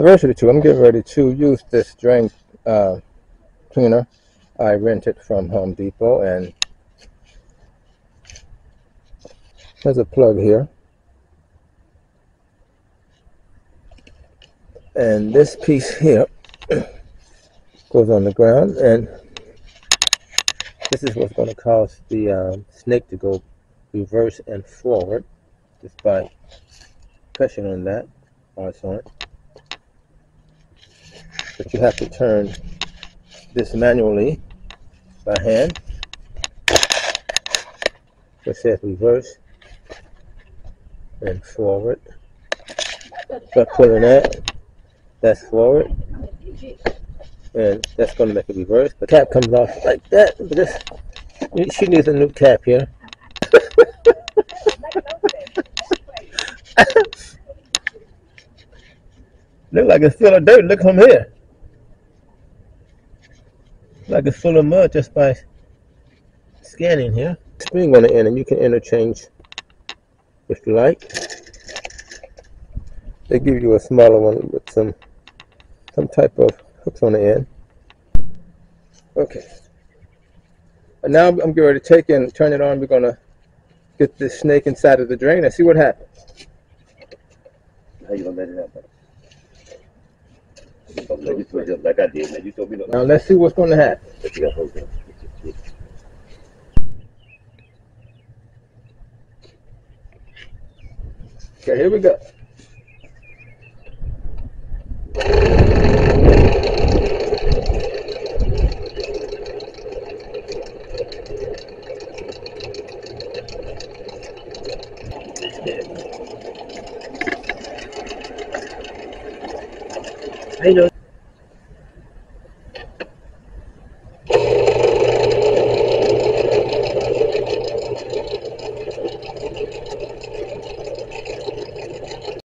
Diversity 2. I'm getting ready to use this drain cleaner I rented from Home Depot, and there's a plug here, and this piece here goes on the ground, and this is what's going to cause the snake to go reverse and forward just by pressing on that, press on it. But you have to turn this manually by hand. It says reverse and forward. By pulling that, that's forward, and that's going to make it reverse. The cap comes off like that. But this, she needs a new cap here. Look like it's full of dirt. Look from here. Like it's full of mud just by scanning here. Spring on the end, and you can interchange if you like. They give you a smaller one with some type of hooks on the end. Okay. And now I'm getting ready to take it and turn it on. We're gonna get this snake inside of the drain and see what happens. How you gonna let it happen? Let you switch up like I did. Like you told me to. Now let's see what's gonna happen. Okay, here we go. I know.